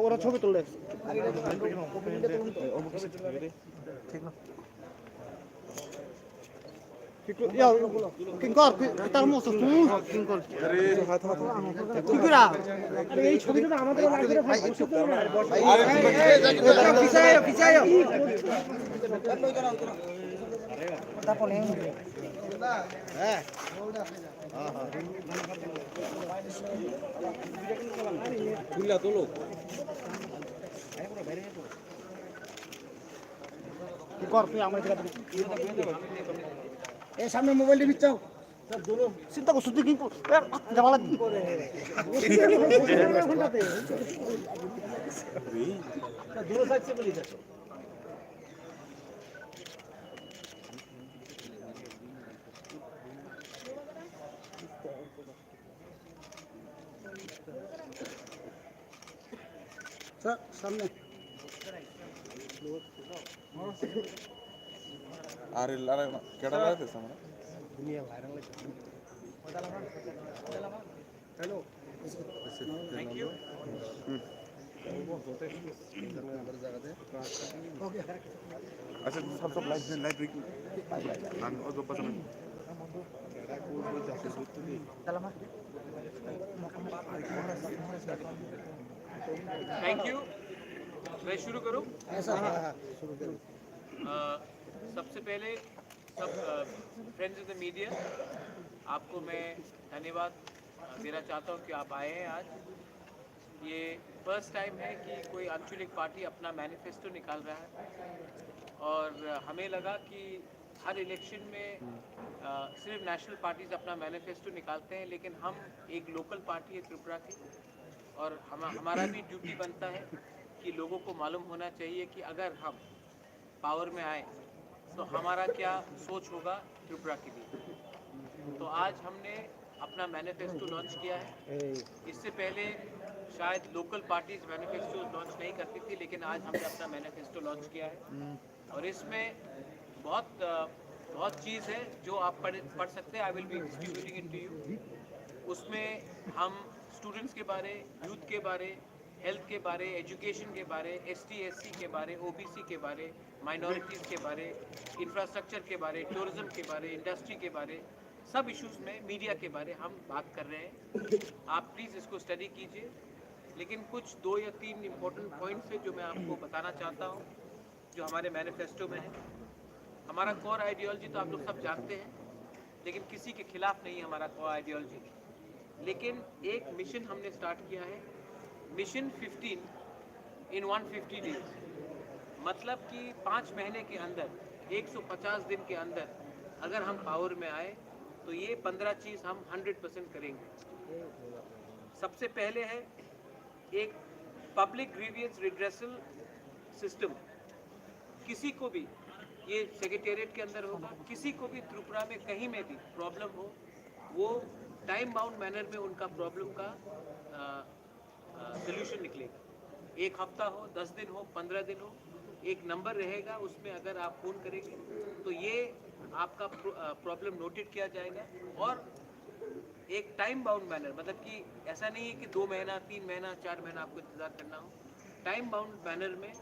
ওরা ছবি তুললে ঠিক না কিঙ্কর তার মতো তুই কিঙ্কর আরে এই ছবিটা আমাদের লাগবে ভাই পিছায় পিছায় তারপরে হ্যাঁ তুলা তোলো কি কর তুই আমার এই সামনে মোবাইল দিয়ে বিচ্ছাও চিন্তা করছো তুই কি যাওয়া লাগবে দূরে থাকছে বলি সামনে আর লারা কেডা লাগাতে সামনে দুনিয়া ভাইরাল হ্যালো থ্যাংক ইউ अच्छा सब लाइट ब्रेक আমি অত পছন্দ थैंक यू मैं शुरू करूं सबसे पहले सब फ्रेंड्स इन द मीडिया आपको मैं धन्यवाद देना चाहता हूं कि आप आए हैं आज ये फर्स्ट टाइम है कि कोई आंचलिक पार्टी अपना मैनिफेस्टो निकाल रहा है और हमें लगा कि हर इलेक्शन में सिर्फ नेशनल पार्टीज अपना मैनिफेस्टो निकालते हैं लेकिन हम एक लोकल पार्टी है त्रिपुरा की और हमारा भी ड्यूटी बनता है कि लोगों को मालूम होना चाहिए कि अगर हम पावर में आए तो हमारा क्या सोच होगा त्रिपुरा के लिए। तो आज हमने अपना मैनिफेस्टो लॉन्च किया है। इससे पहले शायद लोकल पार्टीज मैनिफेस्टो लॉन्च नहीं करती थी लेकिन आज हमने अपना मैनिफेस्टो लॉन्च किया है और इसमें बहुत चीज़ है जो आप पढ़ सकते हैं। I will be distributing it to you. उसमें हम स्टूडेंट्स के बारे, यूथ के बारे, हेल्थ के बारे, एजुकेशन के बारे, ST SC के बारे, OBC के बारे, माइनॉरिटीज़ के बारे, इंफ्रास्ट्रक्चर के बारे, टूरिज्म के बारे, इंडस्ट्री के बारे, सब इश्यूज़ में मीडिया के बारे हम बात कर रहे हैं। आप प्लीज़ इसको स्टडी कीजिए। लेकिन कुछ 2 या 3 इम्पोर्टेंट पॉइंट्स है जो मैं आपको बताना चाहता हूँ जो हमारे मैनिफेस्टो में है। हमारा कोर आइडियोलॉजी तो आप लोग सब जानते हैं लेकिन किसी के खिलाफ नहीं है हमारा कोर आइडियोलॉजी। लेकिन एक मिशन हमने स्टार्ट किया है, मिशन 15 इन 150 डेज। मतलब कि 5 महीने के अंदर 150 दिन के अंदर अगर हम पावर में आए तो ये 15 चीज़ हम 100% करेंगे। सबसे पहले है एक पब्लिक ग्रीवियंस रिड्रेसल सिस्टम। किसी को भी ये सेक्रेटेरिएट के अंदर होगा, किसी को भी त्रिपुरा में कहीं में भी प्रॉब्लम हो वो टाइम बाउंड मैनर में उनका प्रॉब्लम का सोल्यूशन निकलेगा। 1 हफ्ता हो, 10 दिन हो, 15 दिन हो, एक नंबर रहेगा उसमें अगर आप फ़ोन करेंगे तो ये आपका प्रॉब्लम नोटेड किया जाएगा और एक टाइम बाउंड मैनर मतलब कि ऐसा नहीं है कि 2 महीना, 3 महीना, 4 महीना आपको इंतज़ार करना हो। टाइम बाउंड बैनर में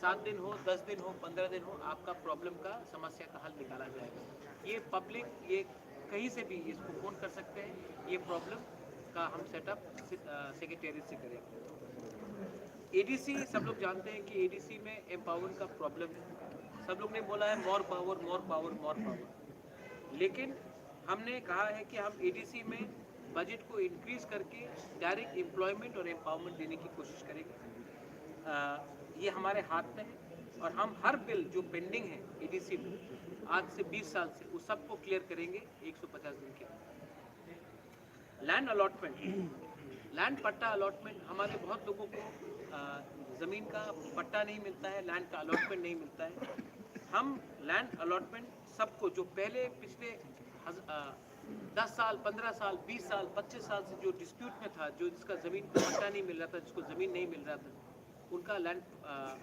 7 दिन हो, 10 दिन हो, 15 दिन हो, आपका प्रॉब्लम का समस्या का हल निकाला जाएगा। ये पब्लिक ये कहीं से भी इसको फ़ोन कर सकते हैं। ये प्रॉब्लम का हम सेटअप सेक्रेटेरिएट से करेंगे। ADC सब लोग जानते हैं कि ADC में एम्पावर का प्रॉब्लम है। सब लोग ने बोला है more power, more power, more power. लेकिन हमने कहा है कि हम ADC में बजट को इंक्रीज करके डायरेक्ट एम्प्लॉयमेंट और एम्पावरमेंट देने की कोशिश करेंगे। ये हमारे हाथ में है और हम हर बिल जो पेंडिंग है ADC में आज से 20 साल से उस सबको क्लियर करेंगे 150 दिन के। लैंड अलॉटमेंट, लैंड पट्टा अलॉटमेंट, हमारे बहुत लोगों को ज़मीन का पट्टा नहीं मिलता है, लैंड का अलॉटमेंट नहीं मिलता है। हम लैंड अलॉटमेंट सबको जो पहले पिछले 10 साल, 15 साल, 20 साल, 25 साल से जो डिस्प्यूट में था, जो जिसका ज़मीन का पट्टा नहीं मिल रहा था, जिसको ज़मीन नहीं मिल रहा था, उनका लैंड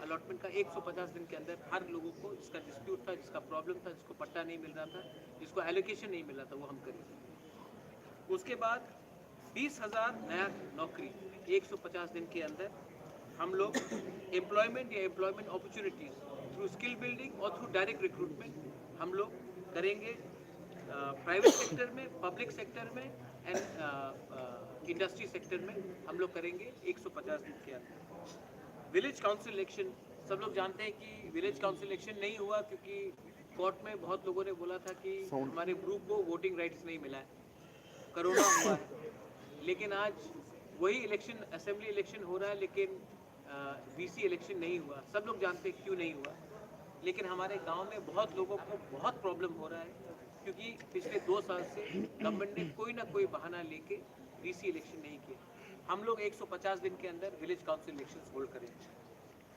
अलॉटमेंट का 150 दिन के अंदर हर लोगों को जिसका डिस्प्यूट था, जिसका प्रॉब्लम था, जिसको पट्टा नहीं मिल रहा था, जिसको एलोकेशन नहीं मिल रहा था, वो हम करेंगे। उसके बाद 20,000 नया नौकरी 150 दिन के अंदर हम लोग एम्प्लॉयमेंट या employment opportunities through skill building और थ्रू डायरेक्ट रिक्रूटमेंट हम लोग करेंगे प्राइवेट सेक्टर में, पब्लिक सेक्टर में एंड इंडस्ट्री सेक्टर में हम लोग करेंगे 150 दिन के अंदर। विलेज काउंसिल इलेक्शन, सब लोग जानते हैं कि विलेज काउंसिल इलेक्शन नहीं हुआ क्योंकि कोर्ट में बहुत लोगों ने बोला था कि हमारे ग्रुप को वोटिंग राइट्स नहीं मिला है, कोरोना हुआ है। लेकिन आज वही इलेक्शन, असेंबली इलेक्शन हो रहा है, लेकिन वीसी इलेक्शन नहीं हुआ। सब लोग जानते हैं क्यों नहीं हुआ, लेकिन हमारे गांव में बहुत लोगों को बहुत प्रॉब्लम हो रहा है क्योंकि पिछले 2 साल से गवर्नमेंट ने कोई ना कोई बहाना लेके वीसी इलेक्शन नहीं किया। हम लोग 150 दिन के अंदर विलेज काउंसिल इलेक्शन होल्ड करेंगे,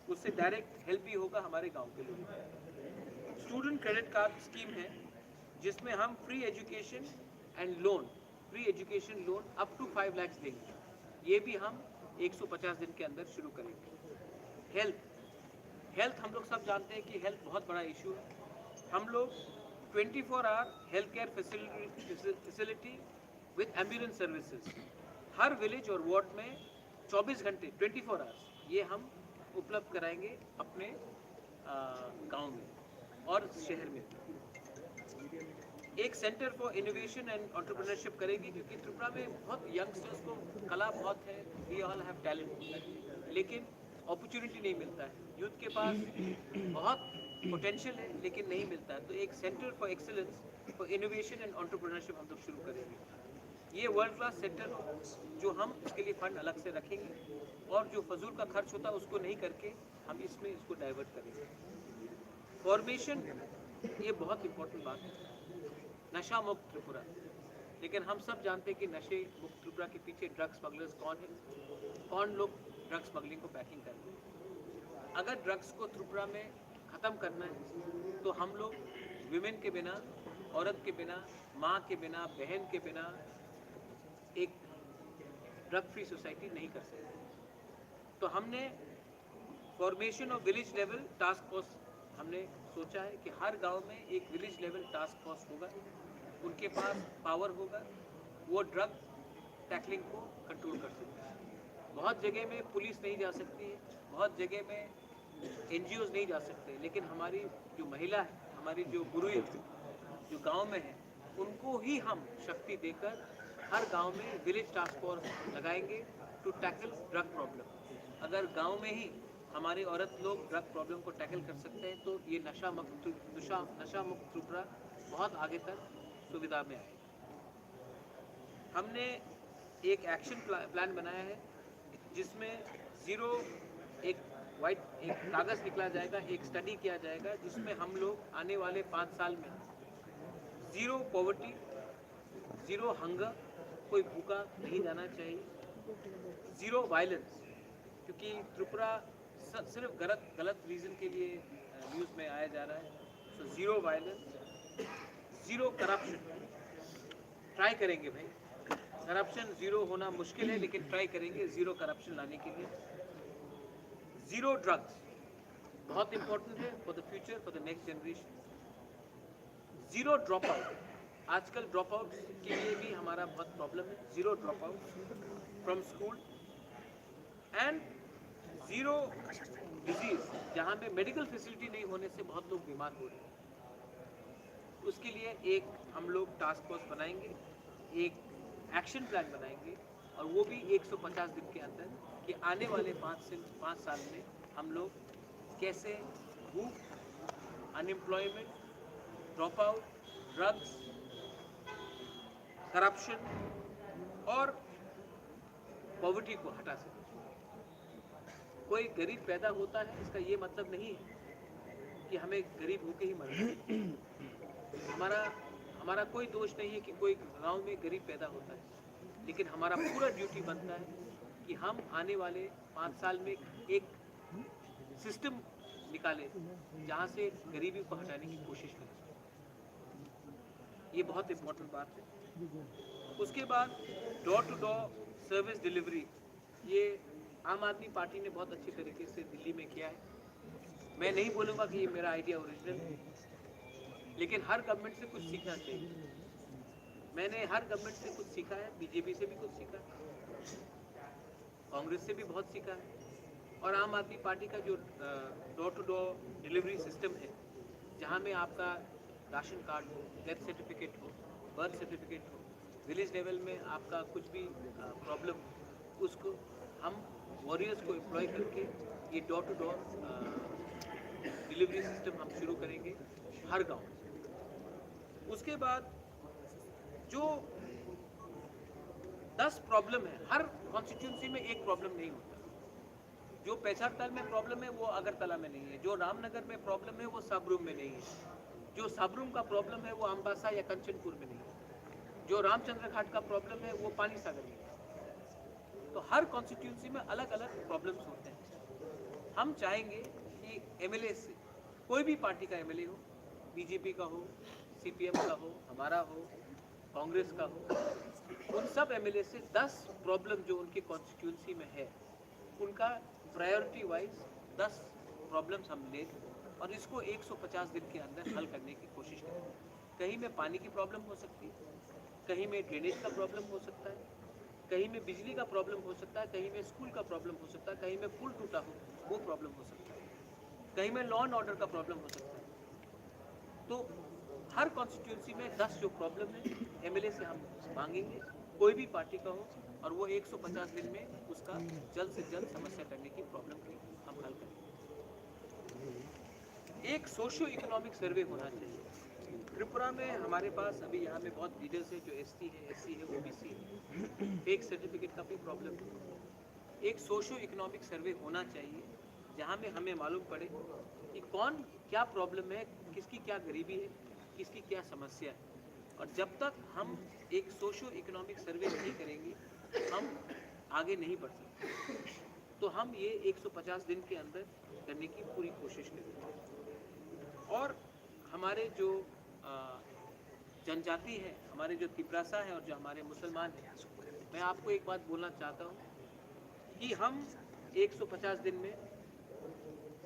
उससे डायरेक्ट हेल्प भी होगा हमारे गाँव के लोगों को। स्टूडेंट क्रेडिट कार्ड स्कीम है जिसमें हम free education and loan, free education loan up to 5 lakh देंगे। ये भी हम 150 दिन के अंदर शुरू करेंगे। हेल्थ हम लोग सब जानते हैं कि हेल्थ बहुत बड़ा इशू है। हम लोग 24 hour health care facility with ambulance services हर विलेज और वार्ड में 24 घंटे 24 आवर्स ये हम उपलब्ध कराएंगे अपने गांव में और शहर में। एक centre for innovation and entrepreneurship करेंगे क्योंकि त्रिपुरा में बहुत यंगस्टर्स को कला बहुत है, वी ऑल हैव टैलेंट, लेकिन अपॉर्चुनिटी नहीं मिलता है। यूथ के पास बहुत पोटेंशियल है लेकिन नहीं मिलता है। तो एक centre for excellence for innovation and entrepreneurship हम लोग शुरू करेंगे। ये वर्ल्ड क्लास सेंटर जो हम इसके लिए फंड अलग से रखेंगे और जो फजूल का खर्च होता है उसको नहीं करके हम इसमें इसको डाइवर्ट करेंगे। फॉर्मेशन, ये बहुत इंपॉर्टेंट बात है, नशा मुक्त त्रिपुरा। लेकिन हम सब जानते हैं कि नशे मुक्त त्रिपुरा के पीछे ड्रग स्मगलर्स कौन है, कौन लोग ड्रग स्मगलिंग को पैकिंग करते हैं। अगर ड्रग्स को त्रिपुरा में ख़त्म करना है तो हम लोग विमेन के बिना, औरत के बिना, माँ के बिना, बहन के बिना एक ड्रग फ्री सोसाइटी नहीं कर सकते। तो हमने formation of village level task force हमने सोचा है कि हर गांव में एक विलेज लेवल टास्क फोर्स होगा, उनके पास पावर होगा, वो ड्रग टैकलिंग को कंट्रोल कर सकते हैं। बहुत जगह में पुलिस नहीं जा सकती है, बहुत जगह में एनजीओज नहीं जा सकते, लेकिन हमारी जो महिला है, हमारी जो गुरु जो गांव में है, उनको ही हम शक्ति देकर हर गांव में विलेज टास्क फोर्स लगाएंगे टू टैकल ड्रग प्रॉब्लम। अगर गांव में ही हमारे औरत लोग ड्रग प्रॉब्लम को टैकल कर सकते हैं तो ये नशा मुक्त त्रिपुरा बहुत आगे तक सुविधा में आएगा। हमने एक एक्शन प्लान बनाया है जिसमें एक कागज़ निकला जाएगा, एक स्टडी किया जाएगा जिसमें हम लोग आने वाले 5 साल में 0 पॉवर्टी, 0 हंगर, कोई भूखा नहीं जाना चाहिए, 0 वायलेंस, क्योंकि त्रिपुरा सिर्फ गलत रीज़न के लिए न्यूज़ में आया जा रहा है। सो 0 वायलेंस, 0 करप्शन, ट्राई करेंगे भाई। करप्शन 0 होना मुश्किल है लेकिन ट्राई करेंगे 0 करप्शन लाने के लिए। 0 ड्रग्स बहुत इंपॉर्टेंट है for the future, for the next generation. 0 drop out, आजकल ड्रॉप आउट के लिए भी हमारा बहुत प्रॉब्लम है। 0 drop out from school and 0 disease, जहाँ पे मेडिकल फैसिलिटी नहीं होने से बहुत लोग बीमार हो रहे हैं। उसके लिए एक हम लोग टास्क फोर्स बनाएंगे, एक एक्शन प्लान बनाएंगे और वो भी 150 दिन के अंदर कि आने वाले 5 साल में हम लोग कैसे भूख, unemployment, drop out, drugs, corruption और पॉवर्टी को हटा सकें। कोई गरीब पैदा होता है इसका ये मतलब नहीं है कि हमें गरीब होके ही मरना है। हमारा कोई दोष नहीं है कि कोई गांव में गरीब पैदा होता है, लेकिन हमारा पूरा ड्यूटी बनता है कि हम आने वाले 5 साल में एक सिस्टम निकालें जहां से गरीबी को हटाने की कोशिश करें। ये बहुत इम्पोर्टेंट बात है। उसके बाद door to door service delivery, ये आम आदमी पार्टी ने बहुत अच्छे तरीके से दिल्ली में किया है। मैं नहीं बोलूँगा कि ये मेरा आइडिया ओरिजिनल है, लेकिन हर गवर्नमेंट से कुछ सीखना चाहिए। मैंने हर गवर्नमेंट से कुछ सीखा है, बीजेपी से भी कुछ सीखा है, कांग्रेस से भी बहुत सीखा है, और आम आदमी पार्टी का जो door to door delivery system है, जहाँ में आपका राशन कार्ड हो, डेथ सर्टिफिकेट हो, बर्थ सर्टिफिकेट हो, विलेज लेवल में आपका कुछ भी प्रॉब्लम हो, उसको हम वॉरियर्स को एम्प्लॉय करके ये door to door delivery system हम शुरू करेंगे हर गांव में। उसके बाद जो 10 प्रॉब्लम है, हर कॉन्स्टिट्यूंसी में एक प्रॉब्लम नहीं होता। जो पैसारताल में प्रॉब्लम है वो अगरतला में नहीं है, जो रामनगर में प्रॉब्लम है वो साबरूम में नहीं है, जो साबरूम का प्रॉब्लम है वो अम्बासा या कंचनपुर में नहीं है, जो रामचंद्र घाट का प्रॉब्लम है वो पानी सागर में है। तो हर कॉन्स्टिट्यूंसी में अलग अलग प्रॉब्लम्स होते हैं। हम चाहेंगे कि एमएलए से, कोई भी पार्टी का एमएलए हो, बीजेपी का हो, सीपीएम का हो, हमारा हो, कांग्रेस का हो, उन सब एमएलए से 10 प्रॉब्लम जो उनके कॉन्स्टिट्यूंसी में है उनका प्रायोरिटी वाइज 10 प्रॉब्लम्स हम ले और इसको 150 दिन के अंदर हल करने की कोशिश करें। कहीं में पानी की प्रॉब्लम हो सकती है, कहीं में ड्रेनेज का प्रॉब्लम हो सकता है, कहीं में बिजली का प्रॉब्लम हो सकता है, कहीं में स्कूल का प्रॉब्लम हो सकता है, कहीं में पुल टूटा हो वो प्रॉब्लम हो सकता है, कहीं में लॉ एंड ऑर्डर का प्रॉब्लम हो सकता है। तो हर कॉन्स्टिट्यूंसी में 10 जो प्रॉब्लम है एमएलए से हम मांगेंगे, कोई भी पार्टी का हो, और वो 150 दिन में उसका जल्द से जल्द समस्या करने की प्रॉब्लम की हम हल करेंगे। एक सोशियो इकोनॉमिक सर्वे होना चाहिए। त्रिपुरा में हमारे पास अभी यहाँ में बहुत लीडर्स है जो एसटी है, एससी है, ओबीसी है, फेक सर्टिफिकेट का भी प्रॉब्लम है। एक सोशियो इकोनॉमिक सर्वे होना चाहिए जहाँ में हमें मालूम पड़े कि कौन क्या प्रॉब्लम है, किसकी क्या गरीबी है, किसकी क्या समस्या है। और जब तक हम एक सोशियो इकोनॉमिक सर्वे नहीं करेंगे हम आगे नहीं बढ़ सकते। तो हम ये 150 दिन के अंदर करने की पूरी कोशिश करेंगे। और हमारे जो जनजाति है, हमारे जो तिपरासा है और जो हमारे मुसलमान हैं, मैं आपको एक बात बोलना चाहता हूँ कि हम 150 दिन में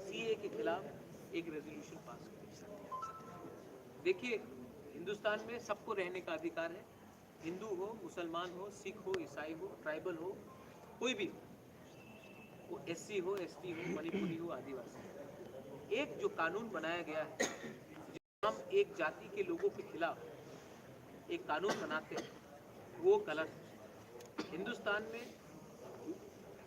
सीए के खिलाफ एक रेजोल्यूशन पास करें। देखिए, हिंदुस्तान में सबको रहने का अधिकार है, हिंदू हो, मुसलमान हो, सिख हो, ईसाई हो, ट्राइबल हो, कोई भी हो, वो एससी हो, एसटी हो, मणिपुरी हो, आदिवासी। एक जो कानून बनाया गया है, हम एक जाति के लोगों के खिलाफ एक कानून बनाते हैं, वो गलत है। हिंदुस्तान में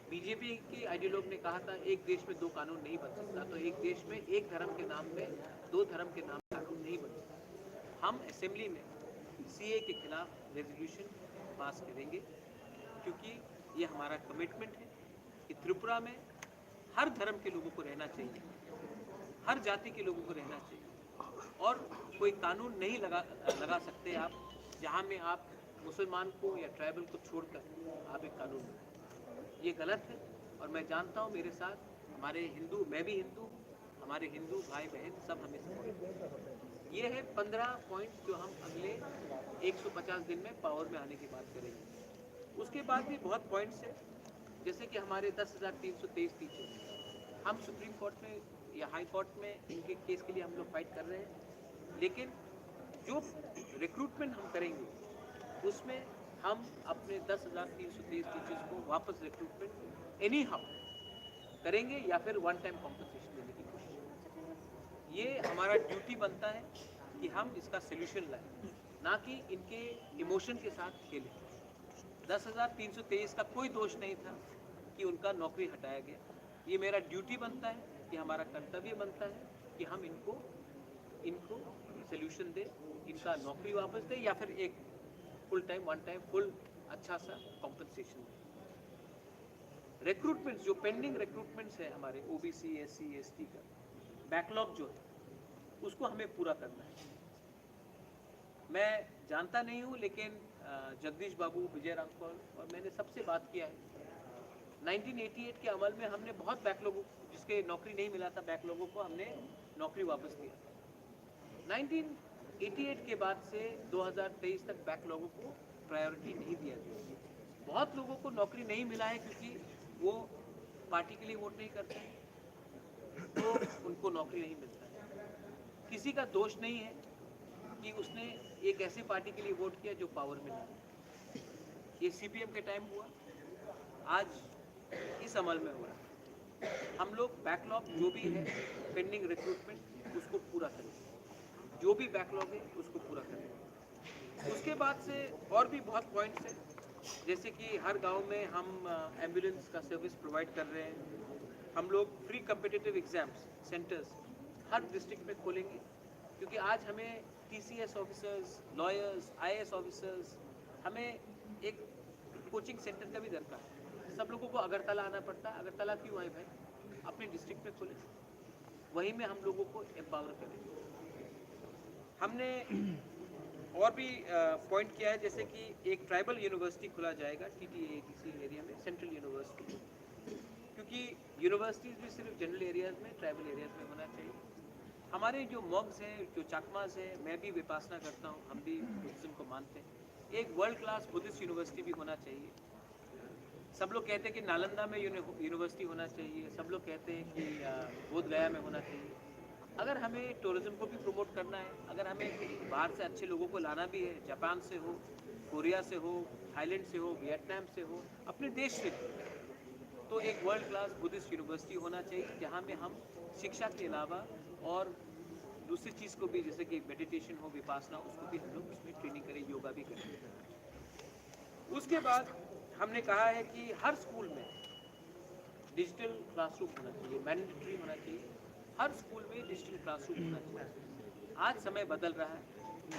बीजेपी के आइडियोलॉग ने कहा था एक देश में 2 कानून नहीं बन सकता, तो एक देश में एक धर्म के नाम पे 2 धर्म के नाम कानून नहीं बन सकता। हम असेंबली में सीए के खिलाफ रेजोल्यूशन पास करेंगे क्योंकि ये हमारा कमिटमेंट है कि त्रिपुरा में हर धर्म के लोगों को रहना चाहिए, हर जाति के लोगों को रहना चाहिए, और कोई कानून नहीं लगा सकते आप जहाँ में आप मुसलमान को या ट्राइबल को छोड़कर आप एक कानून बनाएं। ये गलत है। और मैं जानता हूँ मेरे साथ हमारे हिंदू, मैं भी हिंदू, हमारे हिंदू भाई बहन सब हमें सपोर्ट। ये है 15 पॉइंट जो हम अगले 150 दिन में पावर में आने की बात करेंगे। उसके बाद भी बहुत पॉइंट्स है, जैसे कि हमारे 10,323 टीचर, हम सुप्रीम कोर्ट में या हाई कोर्ट में इनके केस के लिए हम लोग फाइट कर रहे हैं, लेकिन जो रिक्रूटमेंट हम करेंगे उसमें हम अपने 10,323 टीचर्स को वापस रिक्रूटमेंट एनी हाउ करेंगे या फिर वन टाइम कॉम्पनसेशन देने की कोशिश करेंगे। ये हमारा ड्यूटी बनता है कि हम इसका सोल्यूशन लाएं, ना कि इनके इमोशन के साथ खेलें। 10,323 का कोई दोष नहीं था कि उनका नौकरी हटाया गया। ये मेरा ड्यूटी बनता है, कि हमारा कर्तव्य बनता है कि हम इनको सोल्यूशन दें, इनका नौकरी वापस दें या फिर एक full time, one time, full अच्छा सा कॉम्पनसेशन दें। रिक्रूटमेंट्स जो पेंडिंग रिक्रूटमेंट्स है हमारे ओबीसी, एससी, एसटी का बैकलॉग जो है उसको हमें पूरा करना है। मैं जानता नहीं हूँ, लेकिन जगदीश बाबू, विजय रामपाल और मैंने सबसे बात किया है। 1988 के अमल में हमने बहुत बैकलॉगों, जिसके नौकरी नहीं मिला था, बैकलॉगों को हमने नौकरी वापस दिया। 1988 के बाद से 2023 तक बैकलॉगों को प्रायोरिटी नहीं दिया गया। बहुत लोगों को नौकरी नहीं मिला है क्योंकि वो पार्टी के लिए वोट नहीं करते हैं, तो उनको नौकरी नहीं मिलता है। किसी का दोष नहीं है कि उसने एक ऐसी पार्टी के लिए वोट किया जो पावर में नहीं। ये सीपीएम के टाइम हुआ, आज इस अमल में हो रहा है। हम लोग बैकलॉग जो भी है पेंडिंग रिक्रूटमेंट उसको पूरा करें, जो भी बैकलॉग है उसको पूरा करें। उसके बाद से और भी बहुत पॉइंट्स हैं, जैसे कि हर गांव में हम एम्बुलेंस का सर्विस प्रोवाइड कर रहे हैं। हम लोग फ्री कम्पिटिटिव एग्जाम्स सेंटर्स हर डिस्ट्रिक्ट में खोलेंगे, क्योंकि आज हमें TCS officers, lawyers, IAS officers, हमें एक कोचिंग सेंटर का भी दरकार है। सब लोगों को अगरतला आना पड़ता है। अगरतला क्यों आए भाई? अपने डिस्ट्रिक्ट में खोले, वहीं में हम लोगों को एम्पावर करेंगे। हमने और भी पॉइंट किया है, जैसे कि एक ट्राइबल यूनिवर्सिटी खोला जाएगा TTADC एरिया में, सेंट्रल यूनिवर्सिटी, क्योंकि यूनिवर्सिटीज़ भी सिर्फ जनरल एरियाज़ में, ट्राइबल एरियाज़ में होना चाहिए। हमारे जो मॉग्स हैं, जो चाकमास हैं, मैं भी विपासना करता हूँ, हम भी बुद्धिज्म को मानते हैं, एक वर्ल्ड क्लास बुद्धिस्ट यूनिवर्सिटी भी होना चाहिए। सब लोग कहते हैं कि नालंदा में यूनिवर्सिटी होना चाहिए, सब लोग कहते हैं कि बोध गया में होना चाहिए। अगर हमें टूरिज्म को भी प्रमोट करना है, अगर हमें बाहर से अच्छे लोगों को लाना भी है, जापान से हो, कोरिया से हो, थाईलैंड से हो, वियतनाम से हो, अपने देश से हो, तो एक वर्ल्ड क्लास बुद्धिस्ट यूनिवर्सिटी होना चाहिए, जहाँ में हम शिक्षा के अलावा और दूसरी चीज़ को भी, जैसे कि मेडिटेशन हो, विपासना, उसको भी हम लोग उसमें ट्रेनिंग करें, योगा भी करें। उसके बाद हमने कहा है कि हर स्कूल में डिजिटल क्लासरूम होना चाहिए, मैंडेटरी होना चाहिए। हर स्कूल में डिजिटल क्लासरूम होना चाहिए। आज समय बदल रहा है,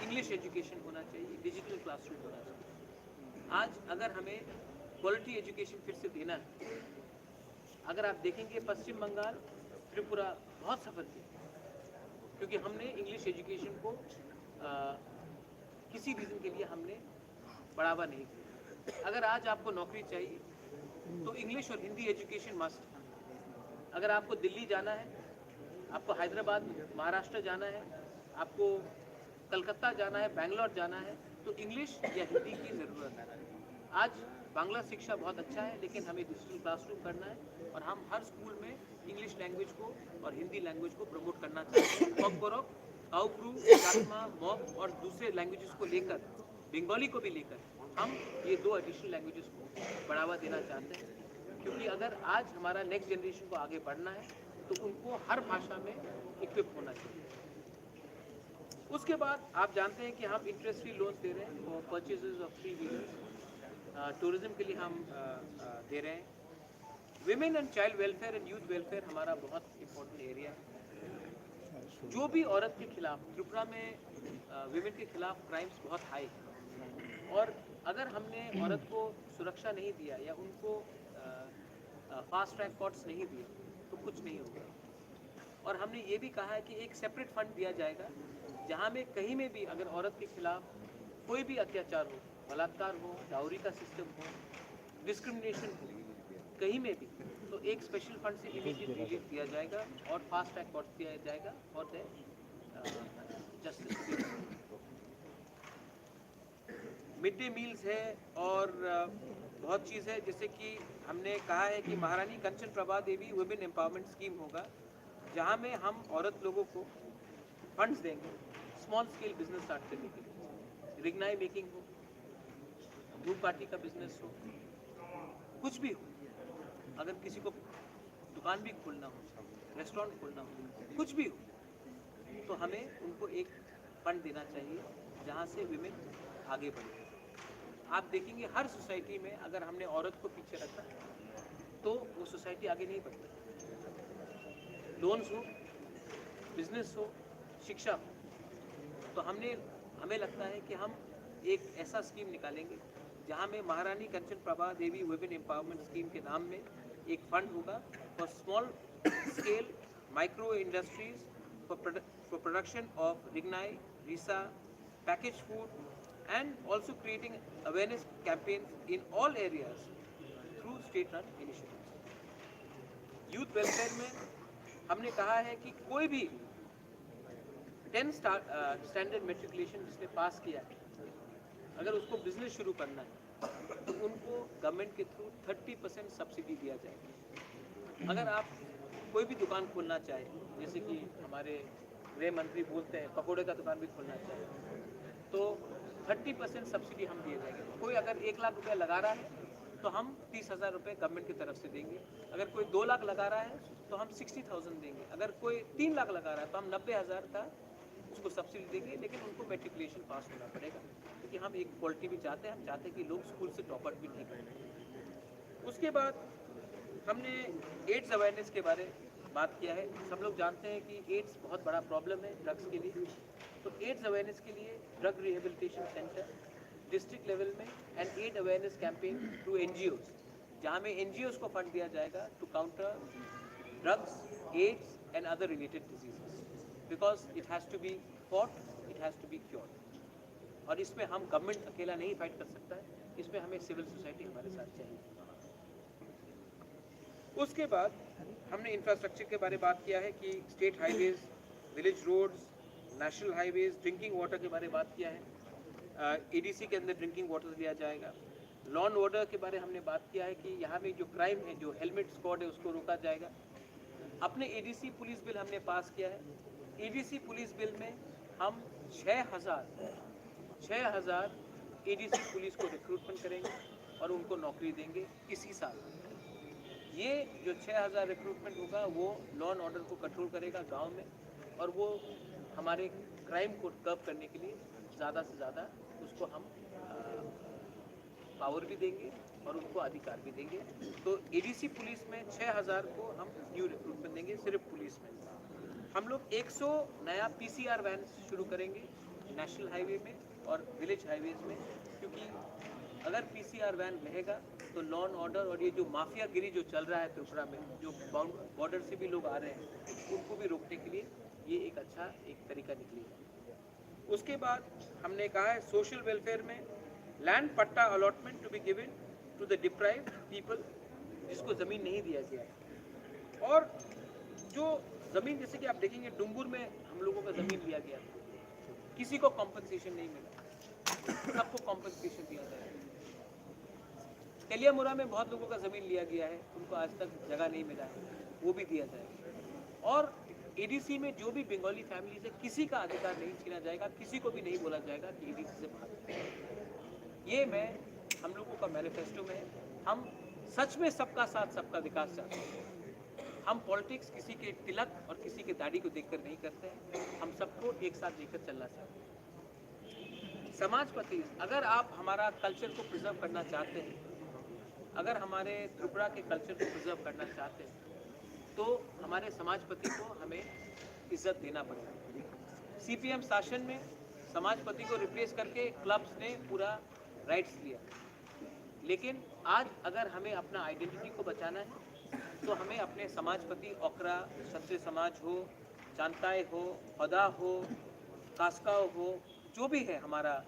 इंग्लिश एजुकेशन होना चाहिए, डिजिटल क्लासरूम होना चाहिए। आज अगर हमें क्वालिटी एजुकेशन फिर से देना है, अगर आप देखेंगे पश्चिम बंगाल, त्रिपुरा बहुत सफ़र किया, क्योंकि हमने इंग्लिश एजुकेशन को किसी रीज़न के लिए हमने बढ़ावा नहीं दिया। अगर आज आपको नौकरी चाहिए तो इंग्लिश और हिंदी एजुकेशन मस्ट है। अगर आपको दिल्ली जाना है, आपको हैदराबाद, महाराष्ट्र जाना है, आपको कलकत्ता जाना है, बेंगलोर जाना है, तो इंग्लिश या हिंदी की ज़रूरत है। आज बांग्ला शिक्षा बहुत अच्छा है, लेकिन हमें डिजिटल क्लासरूम करना है, और हम हर स्कूल में इंग्लिश लैंग्वेज को और हिंदी लैंग्वेज को प्रमोट करना चाहते हैं। कॉकबोरोक, काउक्रू, चाकमा, मॉक और दूसरे लैंग्वेजेस को लेकर, बंगाली को भी लेकर, हम ये 2 एडिशनल लैंग्वेजेस को बढ़ावा देना चाहते हैं। क्योंकि अगर आज हमारा नेक्स्ट जनरेशन को आगे बढ़ना है, तो उनको हर भाषा में इक्विप होना चाहिए। उसके बाद आप जानते हैं कि हम इंटरेस्ट फ्री लोन दे रहे हैं और परचेजेस ऑफ 3 व्हीलर्स टूरिज्म के लिए हम दे रहे हैं। Women and child welfare and youth welfare हमारा बहुत इम्पोर्टेंट एरिया है। जो भी औरत के खिलाफ, त्रिपुरा में विमेन के खिलाफ क्राइम्स बहुत हाई है, और अगर हमने औरत को सुरक्षा नहीं दिया या उनको फास्ट ट्रैक कोर्ट्स नहीं दिए, तो कुछ नहीं होगा। और हमने ये भी कहा है कि एक सेपरेट फंड दिया जाएगा, जहाँ में कहीं में भी अगर औरत के खिलाफ कोई भी अत्याचार हो, बलात्कार हो, डाउरी का सिस्टम हो, डिस्क्रिमिनेशन हो, कहीं में भी, तो एक स्पेशल फंड से इमीडिएट रिलीफ दिया जाएगा और फास्ट ट्रैक कोर्ट दिया जाएगा for the justice. Mid day meals है और बहुत चीज़ है, जैसे कि हमने कहा है कि महारानी Kanchan Prabha Devi women empowerment scheme होगा, जहाँ में हम औरत लोगों को फंड्स देंगे स्मॉल स्केल बिजनेस स्टार्ट करने के लिए। रिग्नाई मेकिंग हो, धूप पार्टी का बिजनेस हो, कुछ भी हो, अगर किसी को दुकान भी खोलना हो, रेस्टोरेंट खोलना हो, कुछ भी हो, तो हमें उनको एक फंड देना चाहिए जहाँ से विमेन आगे बढ़े। आप देखेंगे हर सोसाइटी में अगर हमने औरत को पीछे रखा तो वो सोसाइटी आगे नहीं बढ़ती। लोन्स हो, बिजनेस हो, शिक्षा हो, तो हमें लगता है कि हम एक ऐसा स्कीम निकालेंगे जहाँ में Maharani Kanchan Prabha Devi women empowerment scheme के नाम में एक फंड होगा for small scale micro industries for production of Rignai, Risa, package food, and also creating awareness campaigns in all areas through state run initiatives. Youth welfare में हमने कहा है कि कोई भी 10 स्टैंडर्ड मेट्रिकुलेशन जिसने पास किया है, अगर उसको बिजनेस शुरू करना है तो उनको गवर्नमेंट के थ्रू 30% सब्सिडी दिया जाएगा। अगर आप कोई भी दुकान खोलना चाहे, जैसे कि हमारे गृह मंत्री बोलते हैं पकौड़े का दुकान भी खोलना चाहे, तो 30% सब्सिडी हम दिए जाएंगे। कोई अगर 1 लाख रुपया लगा रहा है तो तो हम 30,000 रुपये गवर्नमेंट की तरफ से देंगे। अगर कोई 2 लाख लगा रहा है तो हम 60,000 देंगे। अगर कोई 3 लाख लगा रहा है तो हम 90,000 का उसको सब्सिडी देंगे, लेकिन उनको मेट्रिकुलेशन पास होना पड़ेगा, क्योंकि हम एक क्वालिटी भी चाहते हैं। हम चाहते हैं कि लोग स्कूल से टॉप आउट भी नहीं करें। उसके बाद हमने एड्स अवेयरनेस के बारे में बात किया है। सब लोग जानते हैं कि एड्स बहुत बड़ा प्रॉब्लम है ड्रग्स के लिए। तो एड्स अवेयरनेस के लिए drug rehabilitation centre district level में and aid awareness campaign through NGOs, जहाँ में NGOs को फंड दिया जाएगा to counter drugs, AIDS and other related diseases, because it has to be fought, it has to be cured. और इसमें हम government अकेला नहीं फाइट कर सकता है, इसमें हमें सिविल सोसाइटी हमारे साथ चाहिए। उसके बाद हमने इंफ्रास्ट्रक्चर के बारे में बात किया है कि state highways, village roads, national highways, drinking water के बारे में बात किया है। ADC के अंदर ड्रिंकिंग वाटर लिया जाएगा। लॉ एंड ऑर्डर के बारे में हमने बात किया है कि यहाँ में जो क्राइम है, जो हेलमेट स्क्वाड है, उसको रोका जाएगा। अपने ADC पुलिस बिल हमने पास किया है। ADC पुलिस बिल में हम 6,000 ADC पुलिस को रिक्रूटमेंट करेंगे और उनको नौकरी देंगे इसी साल। ये जो 6,000 रिक्रूटमेंट होगा वो लॉ एंड ऑर्डर को कंट्रोल करेगा गांव में, और वो हमारे क्राइम को कर्ब करने के लिए ज़्यादा से ज़्यादा उसको हम पावर भी देंगे और उनको अधिकार भी देंगे। तो ADC पुलिस में 6,000 को हम न्यू रिक्रूटमेंट देंगे सिर्फ पुलिस में। हम लोग 100 नया PCR वैन शुरू करेंगे नेशनल हाईवे में और विलेज हाईवेज में, क्योंकि अगर PCR वैन रहेगा तो लॉ एंड ऑर्डर और ये जो माफियागिरी जो चल रहा है त्रिपुरा में, जो बॉर्डर से भी लोग आ रहे हैं, उनको भी रोकने के लिए ये एक अच्छा तरीका निकलेगा। उसके बाद हमने कहा है सोशल वेलफेयर में लैंड पट्टा allotment to be given to the deprived people, जिसको ज़मीन नहीं दिया गया है। और जो ज़मीन, जैसे कि आप देखेंगे डुंगुर में हम लोगों का ज़मीन लिया गया, किसी को कॉम्पनसेशन नहीं मिला, सबको कॉम्पनसेशन दिया जाएगा। तेलियामुरा में बहुत लोगों का ज़मीन लिया गया है, उनको आज तक जगह नहीं मिला है, वो भी दिया जाएगा। और ADC में जो भी बंगाली फैमिली से किसी का अधिकार नहीं छीना जाएगा, किसी को भी नहीं बोला जाएगा कि ADC से बाहर। ये हम लोगों का मैनिफेस्टो में है। हम सच में सबका साथ सबका विकास चाहते हैं। हम पॉलिटिक्स किसी के तिलक और किसी के दाढ़ी को देखकर नहीं करते हैं, हम सबको एक साथ लेकर चलना चाहते हैं। समाजपति, अगर आप हमारा कल्चर को प्रिजर्व करना चाहते हैं, अगर हमारे त्रिपुरा के कल्चर को प्रिजर्व करना चाहते हैं, तो हमारे समाजपति को हमें इज्जत देना पड़ेगा। CPM शासन में समाजपति को रिप्लेस करके क्लब्स ने पूरा राइट्स लिया, लेकिन आज अगर हमें अपना आइडेंटिटी को बचाना है तो हमें अपने समाजपति, ओकरा, क्षत्रिय समाज हो, चांताई हो, हदा हो, कास्काव हो, जो भी है हमारा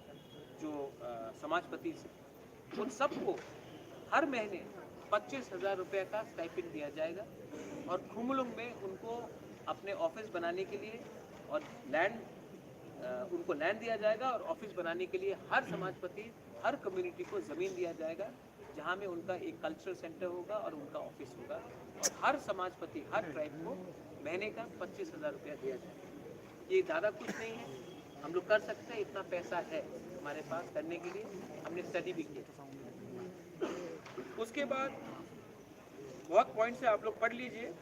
जो समाजपति, उन सबको हर महीने 25,000 रुपये का स्टाइपेंड दिया जाएगा। और खुमलुंग में उनको अपने ऑफिस बनाने के लिए और उनको लैंड दिया जाएगा, और ऑफिस बनाने के लिए हर समाजपति, हर कम्युनिटी को ज़मीन दिया जाएगा, जहाँ में उनका एक कल्चरल सेंटर होगा और उनका ऑफिस होगा। और हर समाजपति, हर ट्राइब को महीने का 25,000 रुपया दिया जाएगा। ये ज़्यादा कुछ नहीं है, हम लोग कर सकते हैं, इतना पैसा है हमारे पास करने के लिए, हमने स्टडी भी किया। उसके बाद बहुत पॉइंट्स है, आप लोग पढ़ लीजिए।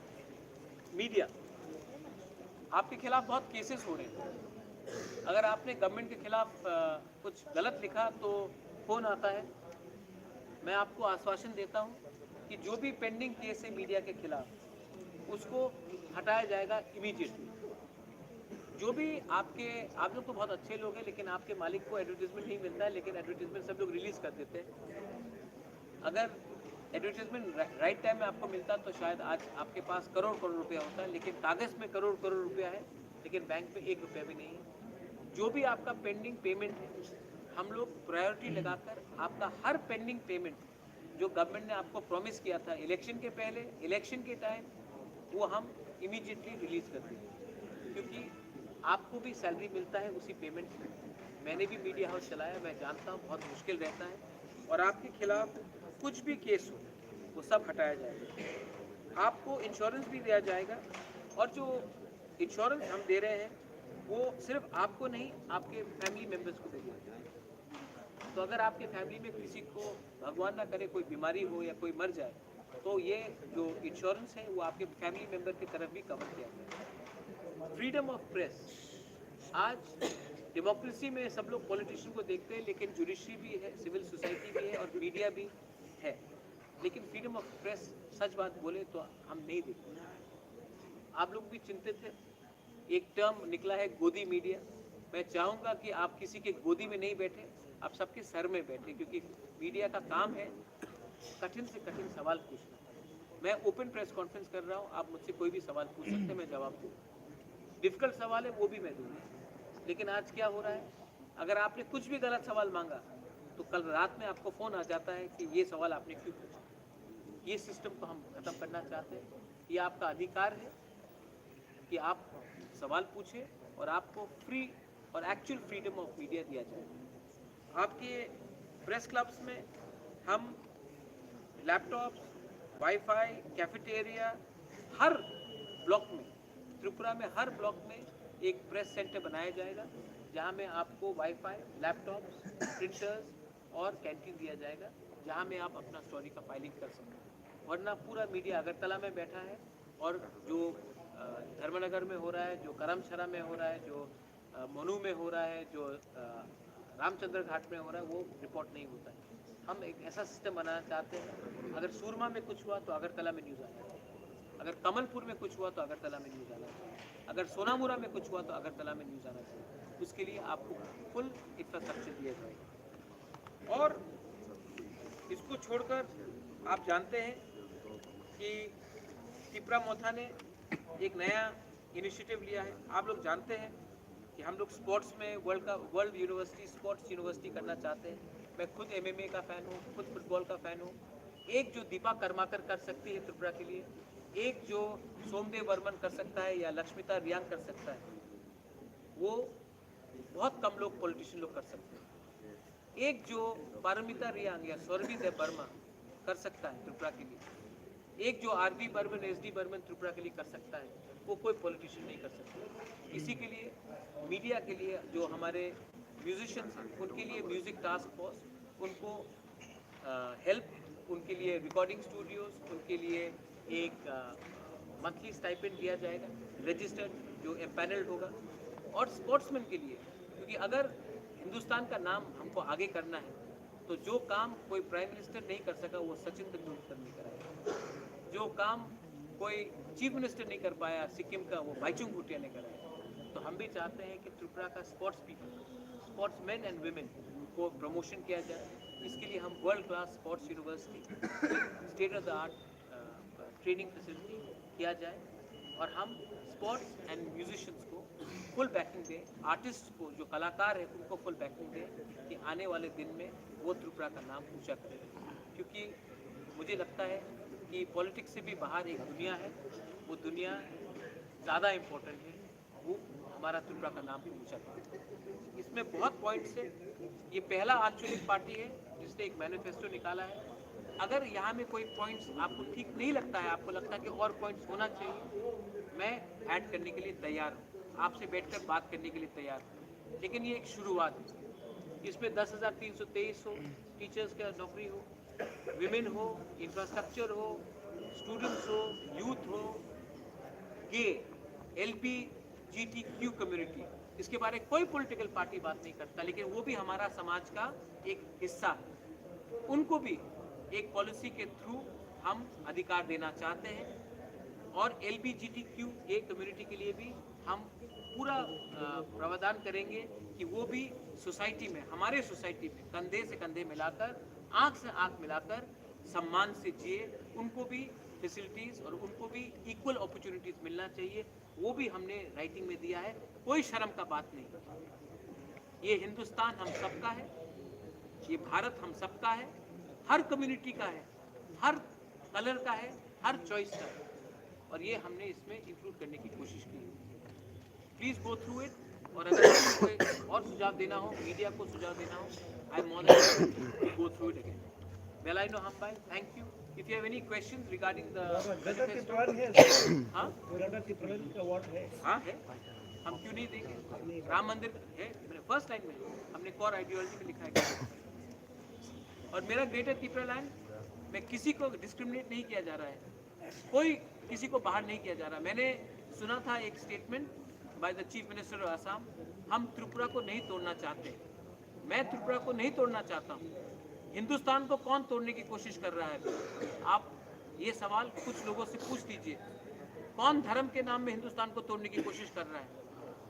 मीडिया, आपके खिलाफ बहुत केसेस हो रहे हैं। अगर आपने गवर्नमेंट के खिलाफ कुछ गलत लिखा तो फ़ोन आता है। मैं आपको आश्वासन देता हूं कि जो भी पेंडिंग केस है मीडिया के खिलाफ, उसको हटाया जाएगा इमीडिएटली। जो भी आप लोग तो बहुत अच्छे लोग हैं, लेकिन आपके मालिक को एडवर्टीजमेंट नहीं मिलता है, लेकिन एडवर्टीजमेंट सब लोग रिलीज़ कर देते हैं। अगर एडवर्टीजमेंट राइट टाइम में आपको मिलता तो शायद आज आपके पास करोड़ रुपया होता है, लेकिन कागज़ में करोड़ रुपया है, लेकिन बैंक में 1 रुपया भी नहीं है। जो भी आपका पेंडिंग पेमेंट है, हम लोग प्रायोरिटी लगाकर आपका हर पेंडिंग पेमेंट जो गवर्नमेंट ने आपको प्रॉमिस किया था इलेक्शन के पहले, इलेक्शन के टाइम, वो हम इमीडिएटली रिलीज़ कर देंगे, क्योंकि आपको भी सैलरी मिलता है उसी पेमेंट में। मैंने भी मीडिया हाउस चलाया, मैं जानता हूँ बहुत मुश्किल रहता है। और आपके खिलाफ कुछ भी केस हो वो सब हटाया जाएगा। आपको इंश्योरेंस भी दिया जाएगा, और जो इंश्योरेंस हम दे रहे हैं वो सिर्फ आपको नहीं, आपके फैमिली मेम्बर्स को भी दिया जाएगा। तो अगर आपके फैमिली में किसी को भगवान ना करे कोई बीमारी हो या कोई मर जाए, तो ये जो इंश्योरेंस है वो आपके फैमिली मेंबर की तरफ भी कवर किया गया। फ्रीडम ऑफ प्रेस, आज डेमोक्रेसी में सब लोग पॉलिटिशियन को देखते हैं, लेकिन जुडिशरी भी है, सिविल सोसाइटी भी है और मीडिया भी है, लेकिन फ्रीडम ऑफ प्रेस सच बात बोले तो हम नहीं देखते। आप लोग भी चिंतित हैं, एक टर्म निकला है गोदी मीडिया। मैं चाहूँगा कि आप किसी के गोदी में नहीं बैठे, आप सबके सर में बैठे, क्योंकि मीडिया का काम है कठिन से कठिन सवाल पूछना। मैं ओपन प्रेस कॉन्फ्रेंस कर रहा हूँ, आप मुझसे कोई भी सवाल पूछ सकते हैं, मैं जवाब दूँगा। डिफिकल्ट सवाल है वो भी मैं दूँगा, लेकिन आज क्या हो रहा है, अगर आपने कुछ भी गलत सवाल मांगा तो कल रात में आपको फ़ोन आ जाता है कि ये सवाल आपने क्यों पूछा। ये सिस्टम को हम ख़त्म करना चाहते हैं। ये आपका अधिकार है कि आप सवाल पूछें और आपको फ्री और एक्चुअल फ्रीडम ऑफ मीडिया दिया जाए। आपके प्रेस क्लब्स में हम लैपटॉप, वाईफाई, कैफेटेरिया, हर ब्लॉक में, त्रिपुरा में हर ब्लॉक में एक प्रेस सेंटर बनाया जाएगा, जहां में आपको वाईफाई, लैपटॉप, प्रिंटर्स और कैंटीन दिया जाएगा, जहां में आप अपना स्टोरी का फाइलिंग कर सकते हैं। वरना पूरा मीडिया अगरतला में बैठा है और जो धर्मनगर में हो रहा है, जो करमशरा में हो रहा है, जो मनु में हो रहा है, जो रामचंद्र घाट में हो रहा है, वो रिपोर्ट नहीं होता है। हम एक ऐसा सिस्टम बनाना चाहते हैं, अगर सूरमा में कुछ हुआ तो अगरतला में न्यूज़ आना चाहिए, अगर कमलपुर में कुछ हुआ तो अगरतला में न्यूज़ आना चाहिए, अगर सोनामुरा में कुछ हुआ तो अगरतला में न्यूज़ आना चाहिए। उसके लिए आपको फुल इंफ्रास्ट्रक्चर दिया जाएगा। और इसको छोड़कर आप जानते हैं कि तिपरा मोथा ने एक नया इनिशिएटिव लिया है। आप लोग जानते हैं कि हम लोग स्पोर्ट्स में वर्ल्ड यूनिवर्सिटी, स्पोर्ट्स यूनिवर्सिटी करना चाहते हैं। मैं खुद MMA का फ़ैन हूँ, खुद फुटबॉल का फ़ैन हूँ। एक जो दीपा कर्माकर कर सकती है त्रिपुरा के लिए, एक जो सोमदेव वर्मन कर सकता है या लक्ष्मीता रियांग कर सकता है, वो बहुत कम लोग पॉलिटिशियन लोग कर सकते हैं। एक जो पारमिता रियांग या सौरभी देव वर्मा कर सकता है त्रिपुरा के लिए, एक जो RV बर्मन, SD बर्मन त्रिपुरा के लिए कर सकता है, वो कोई पॉलिटिशियन नहीं कर सकता। इसी के लिए मीडिया के लिए जो हमारे म्यूजिशियंस हैं, उनके लिए म्यूज़िक टास्क फोर्स, उनको हेल्प, उनके लिए रिकॉर्डिंग स्टूडियोज, उनके लिए एक मंथली स्टाइपेंड दिया जाएगा, रजिस्टर्ड जो एम्पैनल्ड होगा। और स्पोर्ट्समैन के लिए, क्योंकि अगर हिंदुस्तान का नाम हमको आगे करना है तो जो काम कोई प्राइम मिनिस्टर नहीं कर सका वो सचिन तेंदुलकर नहीं कराएगा, जो काम कोई चीफ मिनिस्टर नहीं कर पाया सिक्किम का, वो बाइचुंग भूटिया ने कराया। तो हम भी चाहते हैं कि त्रिपुरा का sports people, sports man and women को प्रमोशन किया जाए। इसके लिए हम world class sports university, state of the art training facility किया जाए, और हम स्पोर्ट्स एंड म्यूजिशियंस को फुल बैकिंग दें, आर्टिस्ट को, जो कलाकार है उनको फुल बैकिंग दें, कि आने वाले दिन में वो त्रिपुरा का नाम ऊंचा करें। क्योंकि मुझे लगता है कि पॉलिटिक्स से भी बाहर एक दुनिया है, वो दुनिया ज़्यादा इम्पोर्टेंट है, वो हमारा त्रिपुरा का नाम भी ऊंचा करें। इसमें बहुत पॉइंट्स है। ये पहला आंचलिक पार्टी है जिसने एक मैनिफेस्टो निकाला है। अगर यहाँ में कोई पॉइंट्स आपको ठीक नहीं लगता है, आपको लगता है कि और पॉइंट्स होना चाहिए, मैं ऐड करने के लिए तैयार हूँ, आपसे बैठकर बात करने के लिए तैयार हूँ। लेकिन ये एक शुरुआत है। इसमें 10,323 हो, टीचर्स का नौकरी हो, विमेन हो, इंफ्रास्ट्रक्चर हो, स्टूडेंट्स हो, यूथ हो, गे, LGBTQ कम्युनिटी, इसके बारे में कोई पॉलिटिकल पार्टी बात नहीं करता, लेकिन वो भी हमारा समाज का एक हिस्सा है। उनको भी एक पॉलिसी के थ्रू हम अधिकार देना चाहते हैं, और LGBTQ कम्युनिटी के लिए भी हम पूरा प्रावधान करेंगे कि वो भी सोसाइटी में, हमारे सोसाइटी में कंधे से कंधे मिलाकर, आँख से आँख मिलाकर सम्मान से जिए। उनको भी फैसिलिटीज़ और उनको भी इक्वल अपॉर्चुनिटीज़ मिलना चाहिए। वो भी हमने राइटिंग में दिया है, कोई शर्म का बात नहीं। ये हिंदुस्तान हम सबका है, ये भारत हम सबका है, हर कम्युनिटी का है, हर कलर का है, हर चॉइस का है, और ये हमने इसमें इंक्लूड करने की कोशिश की है। Please go through it. और अगर आपको कोई और सुझाव देना हो, मीडिया को सुझाव देना हो, I am more than go through it again. Well I know हम भाई, thank you. If you have any questions regarding the manifesto, हाँ हाँ है, हम क्यों नहीं देंगे। राम मंदिर है, मैंने फर्स्ट लाइन में हमने कोर आइडियोलॉजी में लिखा है। और मेरा ग्रेटर त्रिपुरालैंड में किसी को डिस्क्रिमिनेट नहीं किया जा रहा है, कोई किसी को बाहर नहीं किया जा रहा। मैंने सुना था एक statement by the chief minister of Assam, हम त्रिपुरा को नहीं तोड़ना चाहते। मैं त्रिपुरा को नहीं तोड़ना चाहता हूँ। हिंदुस्तान को कौन तोड़ने की कोशिश कर रहा है? आप ये सवाल कुछ लोगों से पूछ लीजिए, कौन धर्म के नाम में हिंदुस्तान को तोड़ने की कोशिश कर रहा है?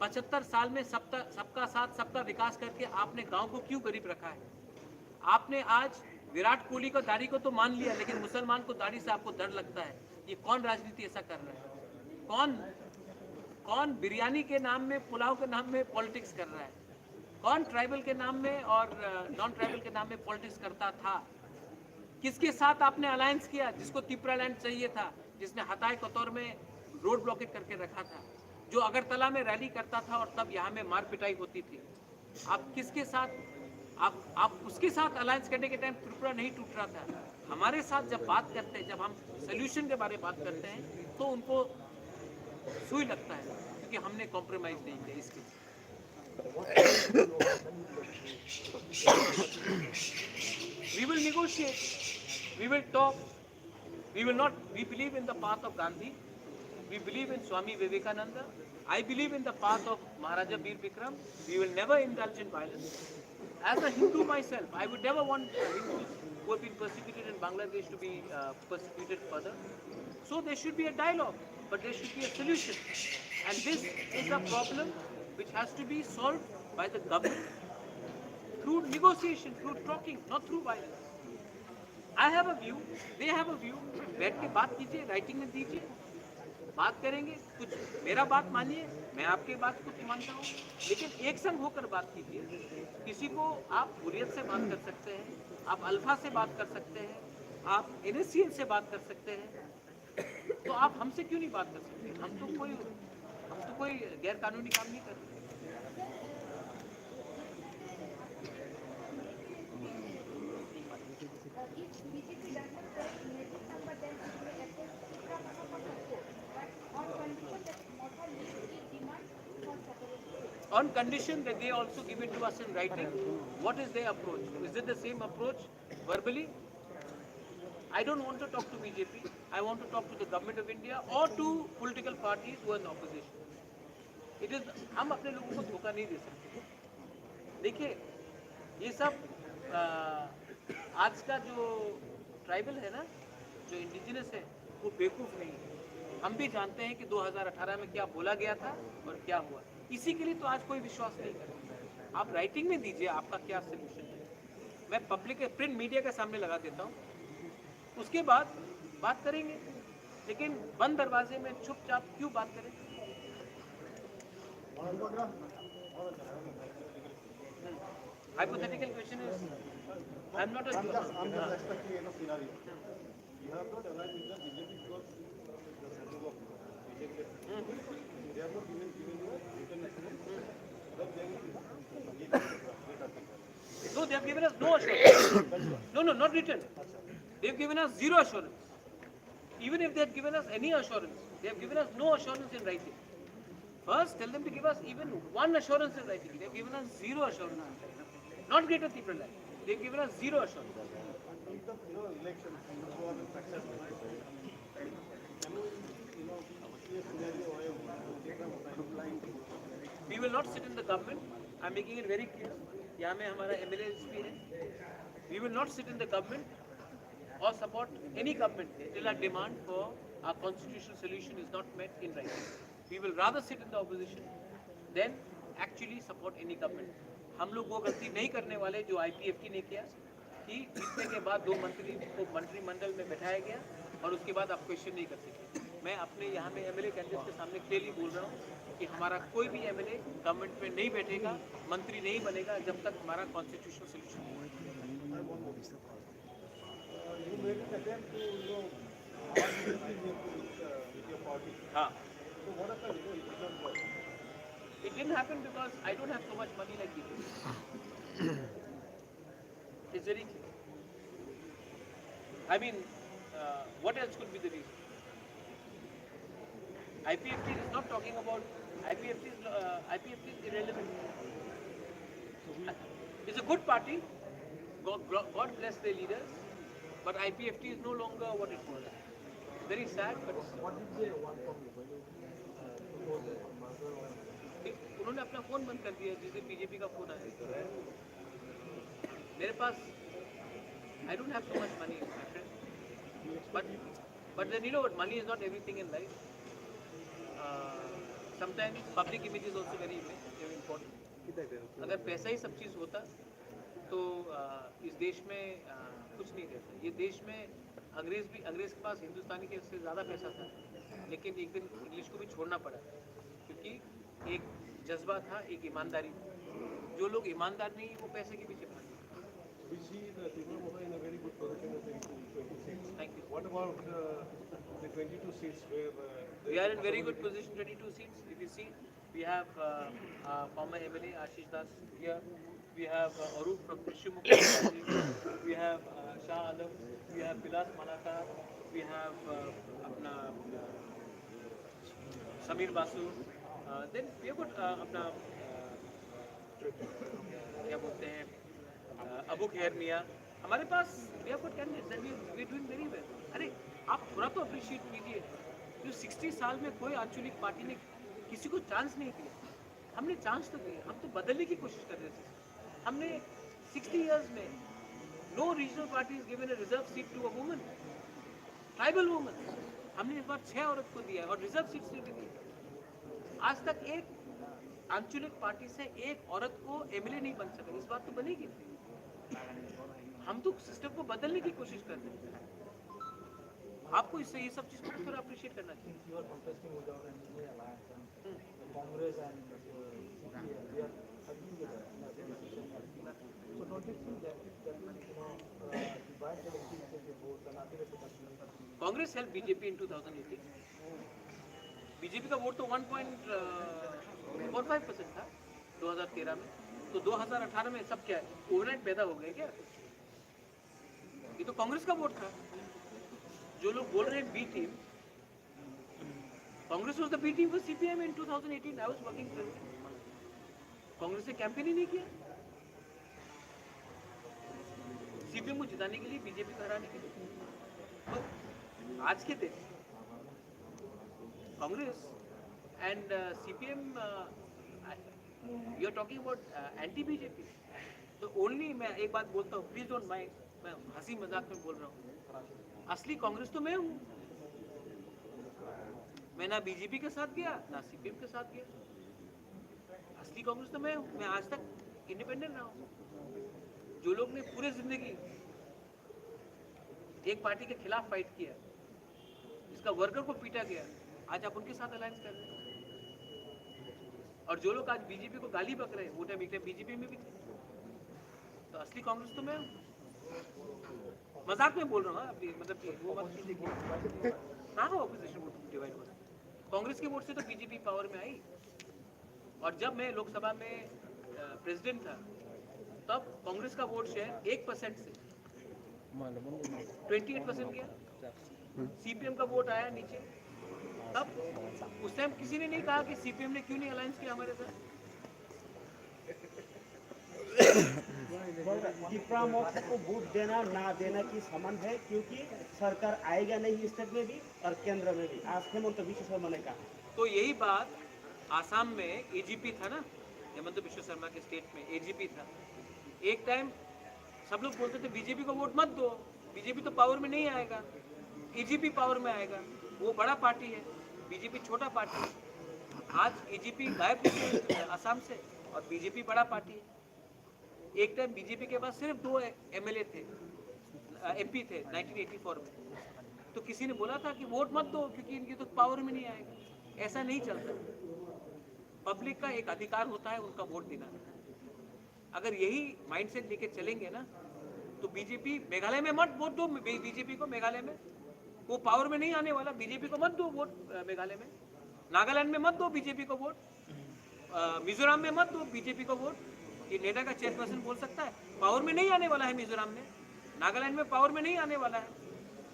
75 साल में सबका साथ सबका विकास करके आपने गांव को क्यों गरीब रखा है? आपने आज विराट कोहली को दाढ़ी को तो मान लिया, लेकिन मुसलमान को दाढ़ी से आपको डर लगता है। ये कौन राजनीति ऐसा कर रहा है? कौन बिरयानी के नाम में, पुलाव के नाम में पॉलिटिक्स कर रहा है? कौन ट्राइबल के नाम में और नॉन ट्राइबल के नाम में पॉलिटिक्स करता था? किसके साथ आपने अलायंस किया? जिसको त्रिपुरालैंड चाहिए था, जिसने हताय कतौर में रोड ब्लॉकेट करके रखा था, जो अगरतला में रैली करता था और तब यहाँ में मार पिटाई होती थी। आप किसके साथ, आप उसके साथ अलायंस करने के टाइम त्रिपुरा नहीं टूट रहा था। हमारे साथ जब बात करते हैं, जब हम सोल्यूशन के बारे में बात करते हैं, तो उनको सुई लगता है, क्योंकि हमने कॉम्प्रोमाइज नहीं किया इसके। We will negotiate, we will talk, we will not, we believe in the path of Gandhi, we believe in Swami Vivekananda, I believe in the path of Maharaja Bir Bikram. We will never indulge in violence. As a Hindu myself, I would never want Hindus who have been persecuted in Bangladesh to be persecuted further. So there should be a dialogue, but there should be a solution. And this is a problem which has to be solved by the government through negotiation, through talking, not through violence. I have a view, they have a view. बैठ के बात कीजिए, writing में दीजिए, बात करेंगे। कुछ मेरा बात मानिए, मैं आपके बात कुछ मानता हूँ, लेकिन एक संग होकर बात कीजिए। किसी को आप हुर्रियत से बात कर सकते हैं, आप अल्फा से बात कर सकते हैं, आप NSCN से बात कर सकते हैं, तो आप हमसे क्यों नहीं बात कर सकते? हम तो कोई गैर कानूनी काम नहीं कर रहे। On condition that they also give it to us in writing. What is their approach? Is it the same approach verbally? I don't want to talk to BJP. I want to talk to the government of India or to political parties who are in opposition. It is, हम अपने लोगों को धोखा नहीं दे सकते। देखिए, ये सब आज का जो ट्राइबल है ना, जो इंडिजिनस है, वो बेवकूफ़ नहीं है। हम भी जानते हैं कि 2018 में क्या बोला गया था और क्या हुआ। इसी के लिए तो आज कोई विश्वास नहीं करता। आप राइटिंग में दीजिए आपका क्या सोल्यूशन है। मैं पब्लिक प्रिंट मीडिया के सामने लगा देता हूँ, उसके बाद बात करेंगे। लेकिन बंद दरवाजे में चुपचाप क्यों बात करें? Hypothetical question is, I am not a journalist. No, they have given us no assurance. No, not written. They have given us zero assurance. Even if they had given us any assurance, they have given us no assurance in writing. First, tell them to give us even one assurance in writing. They have given us zero assurance. Not Greater Tripura. They have given us zero assurance. We will not sit in the government. I am making it very clear. यहाँ में हमारा MLAs भी है. We will not sit in the government or support any government till our demand for our constitutional solution is not met in writing. We will rather sit in the opposition than actually support any government. हम लोग वो गलती नहीं करने वाले जो IPFT ने किया कि जीतने के बाद 2 मंत्री को मंत्रिमंडल में बैठाया गया और उसके बाद आप क्वेश्चन नहीं कर सकते। मैं अपने यहाँ में MLA कैंडिडेट के सामने क्लियरली बोल रहा हूँ कि हमारा कोई भी MLA गवर्नमेंट में नहीं बैठेगा, मंत्री नहीं बनेगा जब तक हमारा कॉन्स्टिट्यूशनल सोल्यूशन नहीं होगा। हाँ, it didn't happen because I don't have so much money like you. It's very clear. I mean, what else could be the reason? IPFT is not talking about, IPFT is irrelevant. It's a good party, God bless the leaders, but IPFT is no longer what it was. Very sad, but उन्होंने अपना phone बंद कर दिया जिस दिन BJP का phone आया। मेरे पास I don't have so much money, my friend. But then you know what? Money is not everything in life. Sometimes public image is also very important. अगर पैसा ही सब चीज़ होता तो इस देश में कुछ नहीं रहता। ये देश में अंग्रेज के पास हिंदुस्तानी के से ज़्यादा पैसा था, लेकिन एक दिन इंग्लिश को भी छोड़ना पड़ा क्योंकि एक जज्बा था, एक ईमानदारी थी। जो लोग ईमानदार नहीं वो पैसे के पीछे भागते। We see the Tripura in a very good position in 26. Thank you. What about the 22 seats where We are in very good position, 22 seats. If you see, we have former MLA Ashish Das here. We have Arup from Shimukhi. We have Shah Alam. We have Bilas Malakar. We have apna Samir Basu. Then we have got अपना क्या बोलते हैं अबू खैर मियाँ। हमारे पास we have got candidates and we are doing very well. अरे आप थोड़ा तो अप्रिशिएट कीजिए। जो 60 साल में कोई आंचलिक पार्टी ने किसी को चांस नहीं दिया, हमने चांस तो दिया। हम तो बदलने की कोशिश कर रहे थे। हमने 60 years में no regional party is given a reserve seat to a woman, tribal woman. हमने इस बार 6 औरत को दिया है और रिजर्व सीट से भी दी। आज तक एक आंचलिक पार्टी से एक औरत को एमएलए नहीं बन सका। इस बार तो बनेगी। हम तो सिस्टम को बदलने की कोशिश कर रहे हैं। आपको इससे ये सब चीज को थोड़ा अप्रिशिएट करना चाहिए। Congress help BJP in 2018। BJP का वोट तो 1.45% था 2013 में, तो 2018 में सब क्या है, ओवरनाइट पैदा हो गए क्या? ये तो कांग्रेस का वोट था। जो लोग बोल रहे हैं B team, Congress was the B team for CPM in 2018। I was working for Congress ने कैंपेन ही नहीं किया सीपीएम को जिताने के लिए, बीजेपी को हराने के लिए। तो आज के दिन Congress and CPM you are talking about anti BJP. तो ओनली मैं एक बात बोलता हूँ, प्लीज डोंट माइंड, मैं हंसी मजाक में बोल रहा हूँ। असली कांग्रेस तो मैं हूँ। मैं ना बीजेपी के साथ गया ना सीपीएम के साथ गया। असली कांग्रेस तो मैं हूँ। मैं आज तक इंडिपेंडेंट रहा हूँ। जो लोग ने पूरे जिंदगी एक पार्टी के खिलाफ फाइट किया, जिसका वर्कर को पीटा गया, आज आप उनके साथ अलायंस कर रहे हैं। और जो लोग आज बीजेपी को गाली बक रहे हैं, वो टाइम बीजेपी में भी थे। तो असली कांग्रेस तो मैं हूँ। मजाक में बोल रहा हूँ अभी, मतलब कि वो मत कीजिए। हाँ हाँ, ऑपोजिशन वोट डिवाइड हो रहा है। कांग्रेस के वोट से तो बीजेपी पावर में आई। और जब मैं लोकसभा में प्रेसिडेंट था, तब कांग्रेस का वोट शेयर 1% से 28% गया। सीपीएम का वोट आया नीचे। तब उस टाइम किसी ने नहीं कहा कि सीपीएम ने क्यों नहीं अलायंस किया हमारे साथ। डिप्रा मॉक्स को वोट देना ना देना की समान है, क्योंकि सरकार आएगा नहीं स्टेट में भी और केंद्र में भी। आज हेमंत विश्व शर्मा ने कहा। तो यही बात आसाम में एजीपी था ना, हेमंत विश्व शर्मा के स्टेट में एजीपी था। एक टाइम सब लोग बोलते थे बीजेपी को वोट मत दो, बीजेपी तो पावर में नहीं आएगा, एजीपी पावर में आएगा। वो बड़ा पार्टी है, बीजेपी छोटा पार्टी है। आज एजीपी गायब हो गया आसाम से और बीजेपी बड़ा पार्टी है। एक टाइम बीजेपी के पास सिर्फ 2 एमएलए थे, एमपी थे 1984 में। तो किसी ने बोला था कि वोट मत दो क्योंकि इनकी तो पावर में नहीं आएगा। ऐसा नहीं चलता। पब्लिक का एक अधिकार होता है उनका वोट देना। अगर यही माइंडसेट लेके चलेंगे ना, तो बीजेपी मेघालय में मत वोट दो बीजेपी को। मेघालय में वो पावर में नहीं आने वाला। बीजेपी को मत दो वोट मेघालय में। नागालैंड में मत दो बीजेपी को वोट। मिजोरम में मत दो बीजेपी को वोट। ये नेडा का चेयरपर्सन बोल सकता है पावर में नहीं आने वाला है। मिजोरम में, नागालैंड में पावर में नहीं आने वाला है,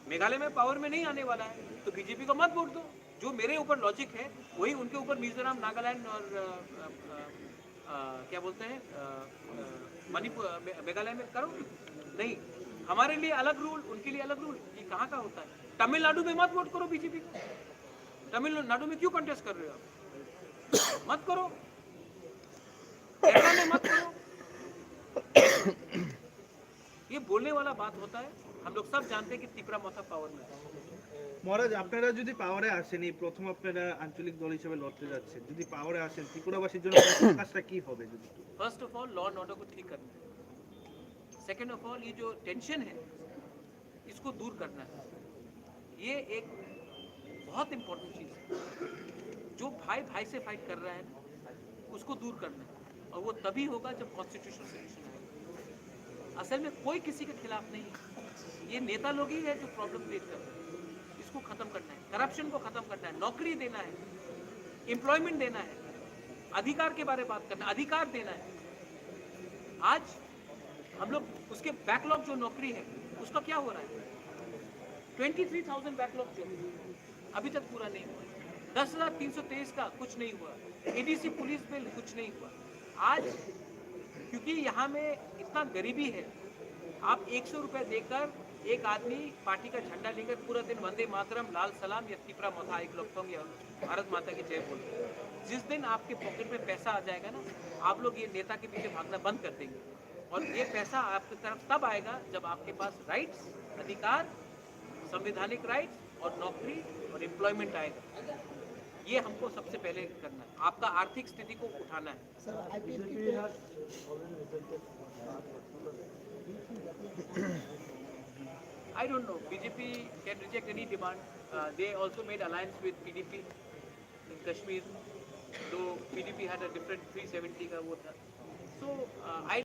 मेघालय में पावर में नहीं आने वाला है, तो बीजेपी को मत वोट दो। जो मेरे ऊपर लॉजिक है वही उनके ऊपर मिजोरम, नागालैंड और क्या बोलते हैं मणिपुर, मेघालय में करो। नहीं, हमारे लिए अलग रूल, उनके लिए अलग रूल, ये कहाँ का होता है? तमिलनाडु में मत वोट करो बीजेपी को। तमिलनाडु में क्यों कंटेस्ट कर रहे हो आप? मत करो। केरला में मत करो। ये बोलने वाला बात होता है। हम लोग सब जानते हैं कि त्रिपुरा माथा पावर में है। মহারাজ আপনারা যদি পাওয়ারে আসেন, এই প্রথম আপনারা আঞ্চলিক দল হিসেবে লড়তে যাচ্ছেন, যদি পাওয়ারে আসেন ত্রিপুরাবাসীর জন্য প্রথম কাজটা কি হবে? যদি first of all law and order को ठीक करना है। सेकेंड ऑफ ऑल ये जो टेंशन है इसको दूर करना है। ये एक बहुत इंपॉर्टेंट चीज़ है। जो भाई भाई से फाइट कर रहा है ना, उसको दूर करना है, और वो तभी होगा जब कॉन्स्टिट्यूशनल सोल्यूशन आएगा। असल में कोई किसी के खिलाफ नहीं है, ये नेता लोग ही है जो प्रॉब्लम क्रिएट कर रहे हैं। इसको खत्म करना है, करप्शन को खत्म करना है, नौकरी देना है, एम्प्लॉयमेंट देना है, अधिकार के बारे में बात करना है, अधिकार देना है। आज हम लोग उसके बैकलॉग जो नौकरी है उसका क्या हो रहा है? 23,000 बैकलॉग जो है, अभी तक पूरा नहीं हुआ। 10,323 का कुछ नहीं हुआ। एडीसी पुलिस बिल कुछ नहीं हुआ। आज क्योंकि यहाँ में इतना गरीबी है, आप 100 रुपये देकर एक आदमी पार्टी का झंडा लेकर पूरा दिन वंदे मातरम, लाल सलाम या त्रिपुरा माथा एक लोग या भारत माता की जय बोलते हैं। जिस दिन आपके पॉकेट में पैसा आ जाएगा ना, आप लोग ये नेता के पीछे भागना बंद कर देंगे, और ये पैसा आपकी तरफ तब आएगा जब आपके पास राइट्स, अधिकार, संवैधानिक राइट्स और नौकरी और एम्प्लॉयमेंट आएगा। ये हमको सबसे पहले करना है। आपका आर्थिक स्थिति को उठाना है। I don't know. BJP can reject any demand. They also made alliance with PDP in Kashmir. So PDP had a different 370 का वो था. So I